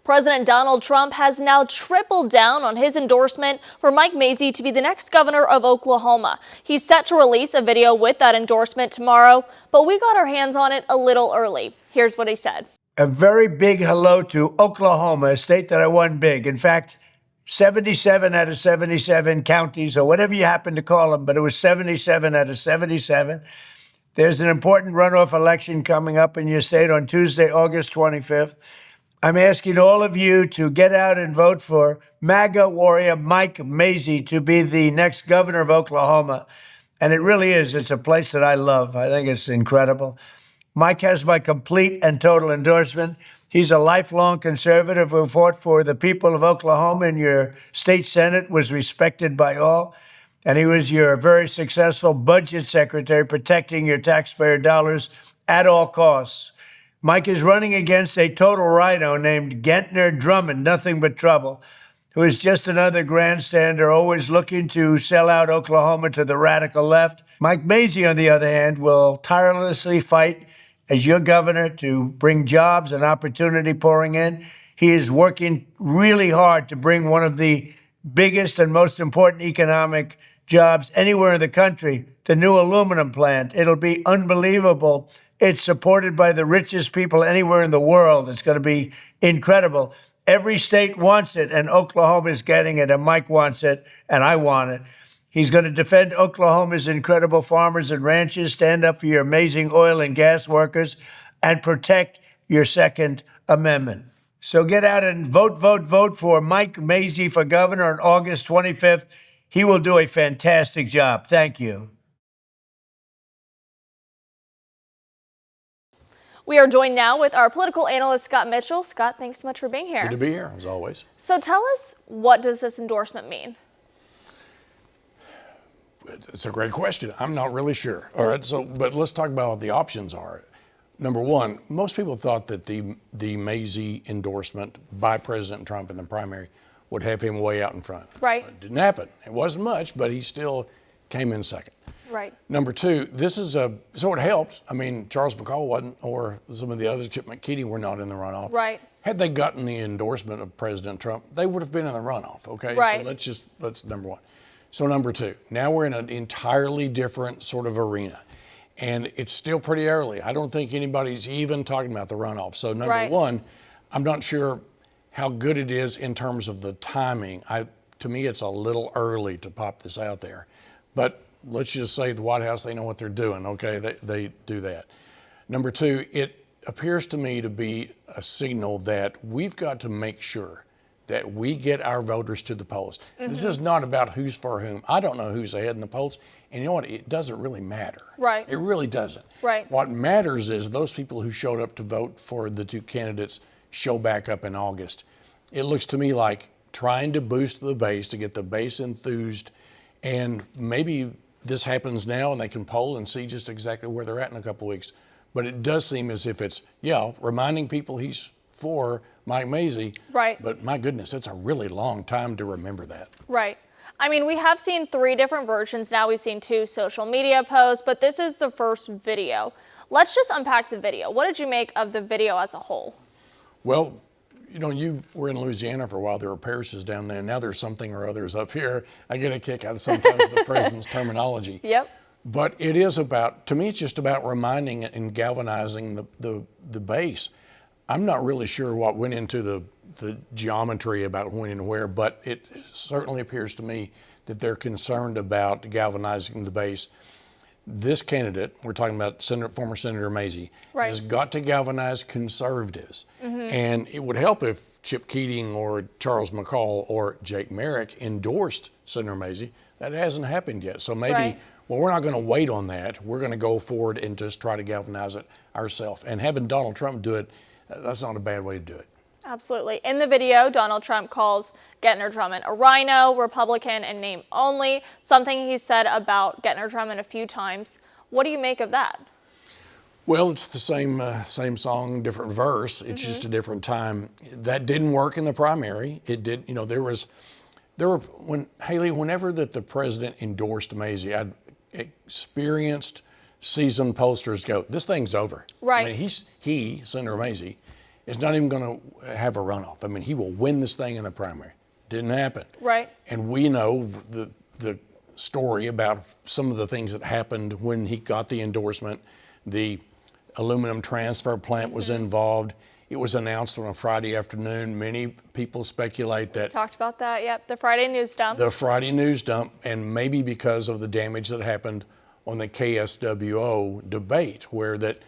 President Donald Trump has now tripled down on his endorsement for Mike Mazzei to be the next governor of Oklahoma. He's set to release a video with that endorsement tomorrow, but we got our hands on it a little early. Here's what he said. A very big hello to Oklahoma, a state that I won big. In fact, 77 out of 77 counties, or whatever you happen to call them, but it was 77 out of 77. There's an important runoff election coming up in your state on Tuesday, August 25th. I'm asking all of you to get out and vote for MAGA warrior Mike Mazzei to be the next governor of Oklahoma. And it really is. It's a place that I love. I think it's incredible. Mike has my complete and total endorsement. He's a lifelong conservative who fought for the people of Oklahoma in your state Senate, was respected by all. And he was your very successful budget secretary, protecting your taxpayer dollars at all costs. Mike is running against a total rhino named Drummond, nothing but trouble, who is just another grandstander, always looking to sell out Oklahoma to the radical left. Mike Mazzei, on the other hand, will tirelessly fight as your governor to bring jobs and opportunity pouring in. He is working really hard to bring one of the biggest and most important economic jobs anywhere in the country, the new aluminum plant. It'll be unbelievable. It's supported by the richest people anywhere in the world. It's going to be incredible. Every state wants it, and Oklahoma is getting it, and Mike wants it, and I want it. He's going to defend Oklahoma's incredible farmers and ranchers, stand up for your amazing oil and gas workers, and protect your Second Amendment. So get out and vote for Mike Mazzei for governor on August 25th. He will do a fantastic job. Thank you. We are joined now with our political analyst, Scott Mitchell. Scott, thanks so much for being here. Good to be here, as always. So tell us, what does this endorsement mean? It's a great question. I'm not really sure. All right, but let's talk about what the options are. Number one, most people thought that the Mazzei endorsement by President Trump in the primary would have him way out in front. Right. It didn't happen. It wasn't much, but he still came in second. Right. Number two, so it helped. I mean, Charles McCall wasn't, or some of the others, Chip McKinney, were not in the runoff. Right. Had they gotten the endorsement of President Trump, they would have been in the runoff, okay? Right. So that's number one. So number two, now we're in an entirely different sort of arena. And it's still pretty early. I don't think anybody's even talking about the runoff. So number one, I'm not sure how good it is in terms of the timing. To me, it's a little early to pop this out there. But let's just say the White House, they know what they're doing, okay? They do that. Number two, it appears to me to be a signal that we've got to make sure that we get our voters to the polls. Mm-hmm. This is not about who's for whom. I don't know who's ahead in the polls. And you know what? It doesn't really matter. Right. It really doesn't. Right. What matters is those people who showed up to vote for the two candidates show back up in August. It looks to me like trying to boost the base, to get the base enthused, and maybe this happens now and they can poll and see just exactly where they're at in a couple of weeks. But it does seem as if it's, reminding people he's for Mike Mazzei. Right. But my goodness, it's a really long time to remember that. Right. I mean, we have seen 3 different versions now. We've seen 2 social media posts, but this is the first video. Let's just unpack the video. What did you make of the video as a whole? Well, you were in Louisiana for a while. There were parishes down there. Now there's something or others up here. I get a kick out of sometimes the president's terminology. Yep. But it is to me, it's just about reminding and galvanizing the base. I'm not really sure what went into the geometry about when and where, but it certainly appears to me that they're concerned about galvanizing the base. This candidate, we're talking about former Senator Mazzei, has got to galvanize conservatives. Mm-hmm. And it would help if Chip Keating or Charles McCall or Jake Merrick endorsed Senator Mazzei. That hasn't happened yet. So maybe, we're not going to wait on that. We're going to go forward and just try to galvanize it ourselves. And having Donald Trump do it, that's not a bad way to do it. Absolutely. In the video, Donald Trump calls Drummond a rhino, Republican, and name only, something he said about Drummond a few times. What do you make of that? Well, it's the same song, different verse. It's just a different time. That didn't work in the primary. It did, whenever that the president endorsed Mazzei, I'd experienced seasoned pollsters go, this thing's over. Right. I mean, Senator Mazzei, is not even going to have a runoff. I mean, he will win this thing in the primary. Didn't happen. Right. And we know the story about some of the things that happened when he got the endorsement. The aluminum transfer plant was involved. It was announced on a Friday afternoon. Many people speculate that. Talked about that, yep. The Friday news dump. The Friday news dump, and maybe because of the damage that happened on the KSWO debate, where that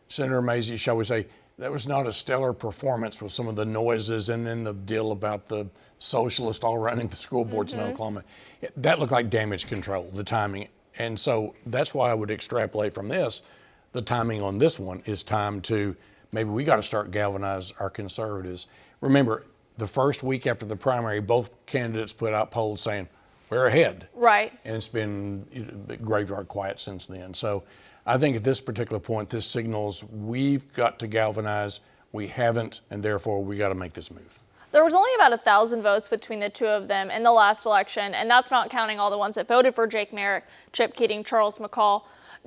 Senator Mazzei, shall we say, that was not a stellar performance with some of the noises and then the deal about the socialists all running the school boards in Oklahoma. That looked like damage control, the timing. And so that's why I would extrapolate from this. The timing on this one is time to, maybe we got to start galvanize our conservatives. Remember, the first week after the primary, both candidates put out polls saying, we're ahead. Right. And it's been graveyard quiet since then. So I think at this particular point, this signals we've got to galvanize. We haven't, and therefore we got to make this move. There was only about 1,000 votes between the two of them in the last election, and that's not counting all the ones that voted for Jake Merrick, Chip Keating, Charles McCall.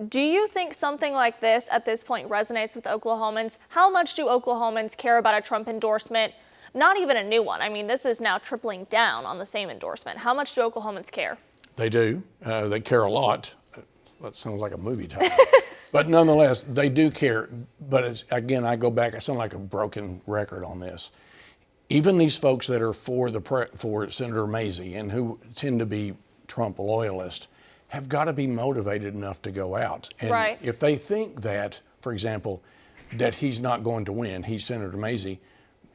Do you think something like this at this point resonates with Oklahomans? How much do Oklahomans care about a Trump endorsement? Not even a new one. I mean, this is now tripling down on the same endorsement. How much do Oklahomans care? They do. They care a lot. That sounds like a movie title. But nonetheless, they do care. But it's, again, I go back, I sound like a broken record on this. Even these folks that are for Senator Mazzei and who tend to be Trump loyalists have got to be motivated enough to go out. And right. If they think that, for example, that he's not going to win, he's Senator Mazzei,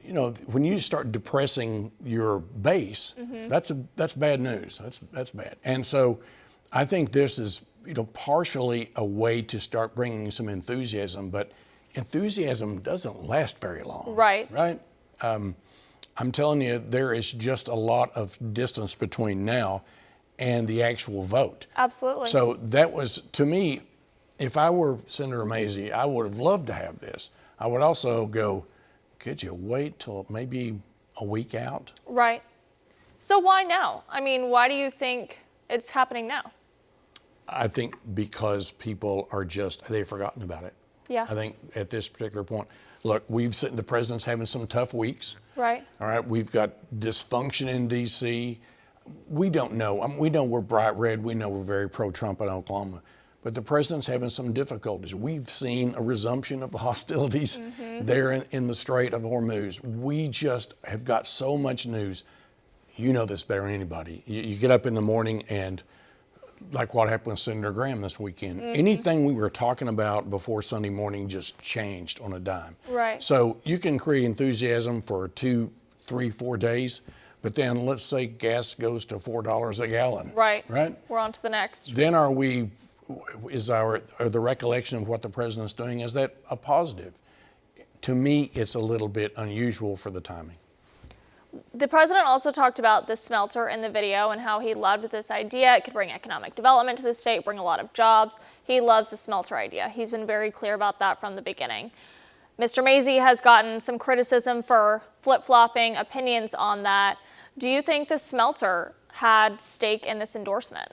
you know, when you start depressing your base, that's bad news. That's bad. And so I think this is, you know, partially a way to start bringing some enthusiasm, but enthusiasm doesn't last very long. Right. Right? I'm telling you, there is just a lot of distance between now and the actual vote. Absolutely. So that was, to me, if I were Senator Mazzei, I would have loved to have this. I would also go, could you wait till maybe a week out? Right. So why now? I mean, why do you think it's happening now? I think because people are just, they've forgotten about it. Yeah. I think at this particular point, look, the president's having some tough weeks. Right. All right. We've got dysfunction in D.C. We don't know. We know we're bright red. We know we're very pro-Trump in Oklahoma. But the president's having some difficulties. We've seen a resumption of the hostilities there in the Strait of Hormuz. We just have got so much news. You know this better than anybody. You get up in the morning and, like what happened with Senator Graham this weekend, anything we were talking about before Sunday morning just changed on a dime. Right. So you can create enthusiasm for 2, 3, 4 days, but then let's say gas goes to $4 a gallon. Right. Right? We're on to the next. Then are the recollection of what the president's doing, is that a positive? To me, it's a little bit unusual for the timing. The president also talked about the smelter in the video and how he loved this idea. It could bring economic development to the state, bring a lot of jobs. He loves the smelter idea. He's been very clear about that from the beginning. Mr. Mazzei has gotten some criticism for flip-flopping opinions on that. Do you think the smelter had stake in this endorsement?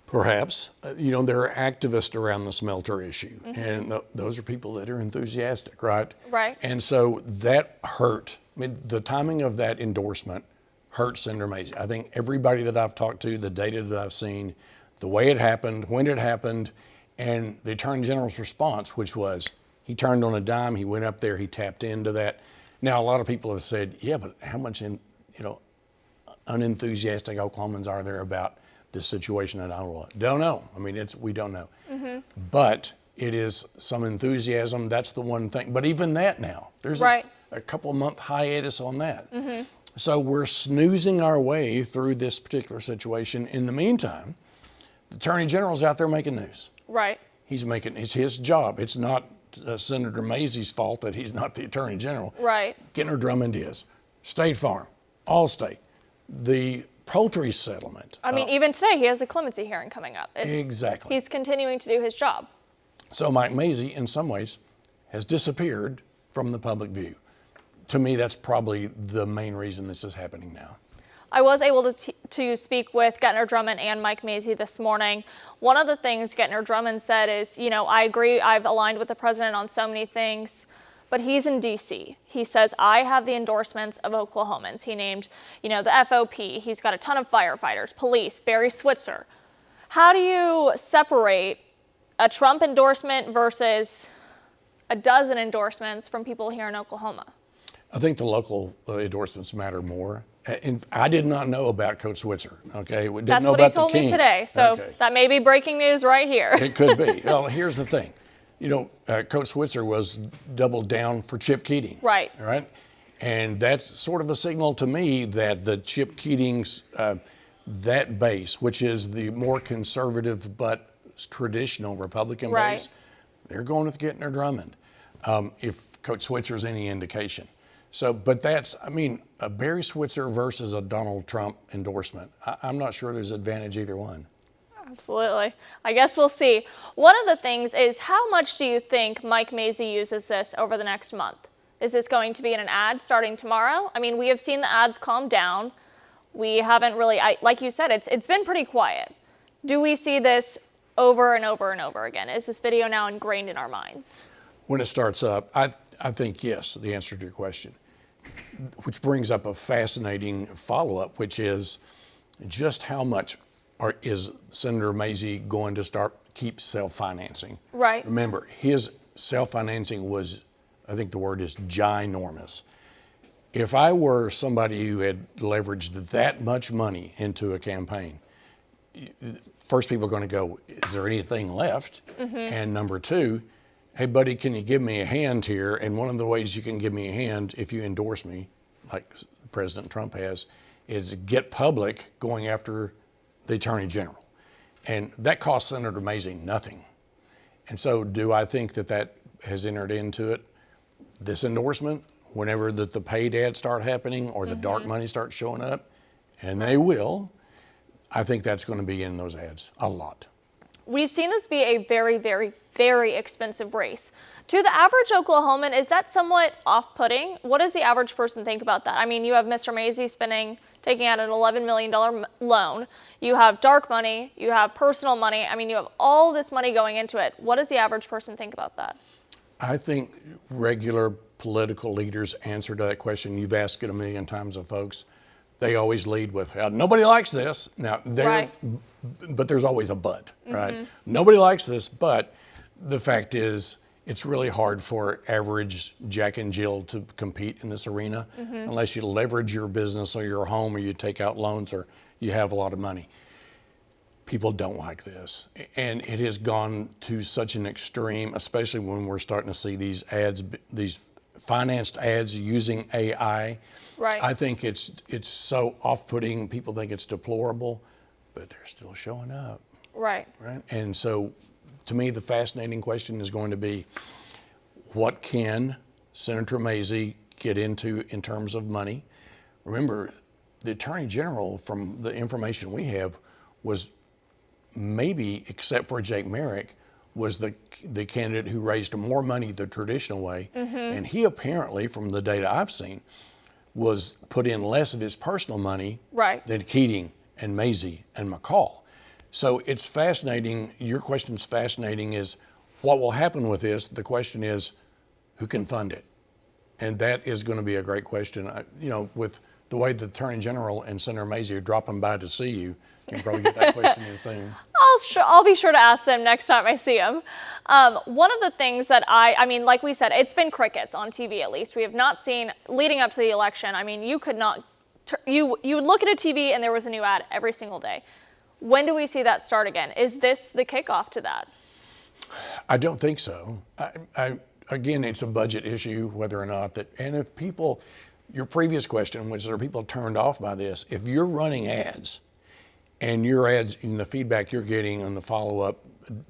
Perhaps. You know, there are activists around the smelter issue, and those are people that are enthusiastic, right? Right. And so that hurt. I mean, the timing of that endorsement hurt Senator Mazzei. I think everybody that I've talked to, the data that I've seen, the way it happened, when it happened, and the Attorney General's response, which was he turned on a dime, he went up there, he tapped into that. Now, a lot of people have said, yeah, but how much unenthusiastic Oklahomans are there about this situation at Iowa? Don't know. I mean, we don't know. But it is some enthusiasm. That's the one thing. But even that now, there's a couple month hiatus on that. So we're snoozing our way through this particular situation. In the meantime, the Attorney General's out there making news. Right. It's his job. It's not Senator Mazzei's fault that he's not the Attorney General. Right. Drummond is. State Farm, Allstate, the poultry settlement. I mean, even today he has a clemency hearing coming up. Exactly. He's continuing to do his job. So Mike Mazzei, in some ways, has disappeared from the public view. To me, that's probably the main reason this is happening now. I was able to speak with Gettner Drummond and Mike Mazzei this morning. One of the things Gettner Drummond said is, I agree, I've aligned with the president on so many things, but he's in D.C. He says, I have the endorsements of Oklahomans. He named, the FOP. He's got a ton of firefighters, police, Barry Switzer. How do you separate a Trump endorsement versus a dozen endorsements from people here in Oklahoma? I think the local endorsements matter more. And I did not know about Coach Switzer. Okay, we didn't That's know what about he told the king. me today. So Okay. that may be breaking news right here. It could be. Well, here's the thing. Coach Switzer was doubled down for Chip Keating. Right. All right. And that's sort of a signal to me that the Chip Keating's, that base, which is the more conservative but traditional Republican Right. base, they're going with getting their Drummond, if Coach Switzer's any indication. So, but that's, a Barry Switzer versus a Donald Trump endorsement. I'm not sure there's advantage either one. Absolutely. I guess we'll see. One of the things is, how much do you think Mike Mazzei uses this over the next month? Is this going to be in an ad starting tomorrow? We have seen the ads calm down. We haven't really, like you said, it's been pretty quiet. Do we see this over and over and over again? Is this video now ingrained in our minds? When it starts up, I think yes, the answer to your question, which brings up a fascinating follow-up, which is just how much is Senator Mazzei going to keep self-financing? Right. Remember, his self-financing was, I think the word is ginormous. If I were somebody who had leveraged that much money into a campaign, first people are going to go, is there anything left? Mm-hmm. And number two, hey, buddy, can you give me a hand here? And one of the ways you can give me a hand if you endorse me, like President Trump has, is get public going after the Attorney General. And that cost Senator Mazzei nothing. And so do I think that has entered into it, this endorsement, whenever the paid ads start happening or the dark money starts showing up, and they will, I think that's going to be in those ads a lot. We've seen this be a very, very, very expensive race. To the average Oklahoman, is that somewhat off-putting? What does the average person think about that? You have Mr. Mazzei taking out an $11 million loan. You have dark money. You have personal money. You have all this money going into it. What does the average person think about that? I think regular political leaders answer to that question. You've asked it a million times of folks. They always lead with, nobody likes this. Now, right. But there's always a but, right? Nobody likes this, but the fact is, it's really hard for average Jack and Jill to compete in this arena unless you leverage your business or your home, or you take out loans, or you have a lot of money. People don't like this. And it has gone to such an extreme, especially when we're starting to see these ads, these financed ads using AI. Right. I think it's so off-putting. People think it's deplorable, but they're still showing up. Right. Right. And so, to me, the fascinating question is going to be, what can Senator Mazzei get into in terms of money? Remember, the Attorney General, from the information we have, was maybe, except for Jake Merrick, was the candidate who raised more money the traditional way. And he apparently, from the data I've seen, was put in less of his personal money than Keating and Mazzei and McCall. So it's fascinating. Your question's fascinating, is what will happen with this? The question is, who can fund it? And that is going to be a great question. With the way the Attorney General and Senator Mazzei are dropping by to see you, you can probably get that question in soon. I'll be sure to ask them next time I see them. One of the things that like we said, it's been crickets on TV at least. We have not seen, leading up to the election, you could not, you would look at a TV and there was a new ad every single day. When do we see that start again? Is this the kickoff to that? I don't think so. Again, it's a budget issue, whether or not that, and if people, your previous question was, are people turned off by this? If you're running ads and your ads, and the feedback you're getting on the follow-up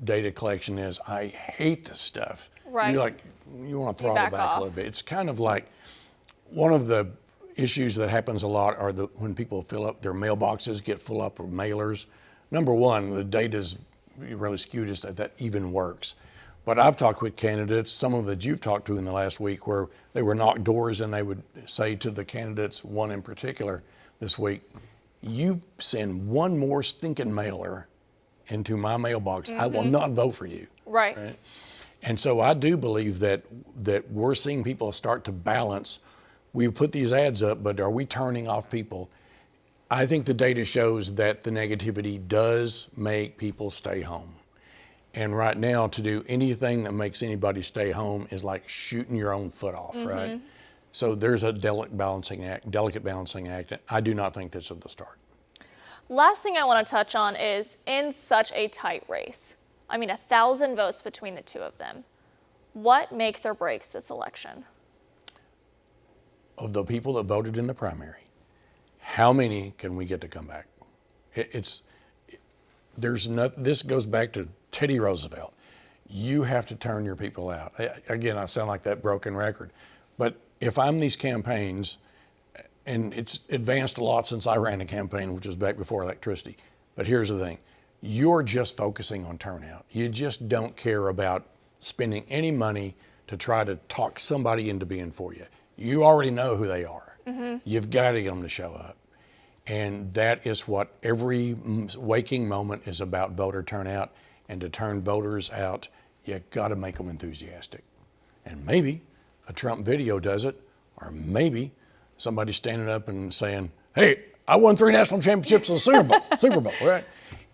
data collection is, I hate this stuff. Right. You want to throttle back a little bit. It's kind of like one of the issues that happens a lot are when people fill up their mailboxes, get full up of mailers. Number one, the data's really skewed as that even works. But I've talked with candidates, some of that you've talked to in the last week, where they were knocked doors and they would say to the candidates, one in particular this week, you send one more stinking mailer into my mailbox, I will not vote for you. Right. And so I do believe that we're seeing people start to balance. We put these ads up, but are we turning off people? I think the data shows that the negativity does make people stay home. And right now, to do anything that makes anybody stay home is like shooting your own foot off, right? So there's a delicate balancing act. I do not think this is the start. Last thing I want to touch on is, in such a tight race, I mean 1,000 votes between the two of them, what makes or breaks this election? Of the people that voted in the primary, how many can we get to come back? This goes back to Teddy Roosevelt. You have to turn your people out. Again, I sound like that broken record, but if I'm these campaigns, and it's advanced a lot since I ran a campaign, which was back before electricity, but here's the thing. You're just focusing on turnout. You just don't care about spending any money to try to talk somebody into being for you. You already know who they are. You've got to get them to show up. And that is what every waking moment is about, voter turnout. And to turn voters out, you got to make them enthusiastic. And maybe a Trump video does it, or maybe somebody standing up and saying, hey, I won 3 national championships in the Super Bowl, right?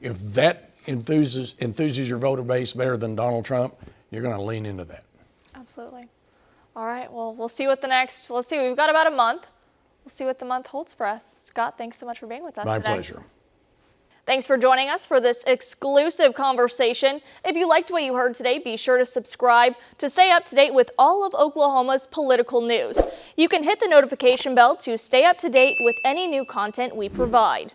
If that enthuses your voter base better than Donald Trump, you're going to lean into that. Absolutely. All right, well, we'll see what let's see, we've got about a month. We'll see what the month holds for us. Scott, thanks so much for being with us today. My pleasure. Thanks for joining us for this exclusive conversation. If you liked what you heard today, be sure to subscribe to stay up to date with all of Oklahoma's political news. You can hit the notification bell to stay up to date with any new content we provide.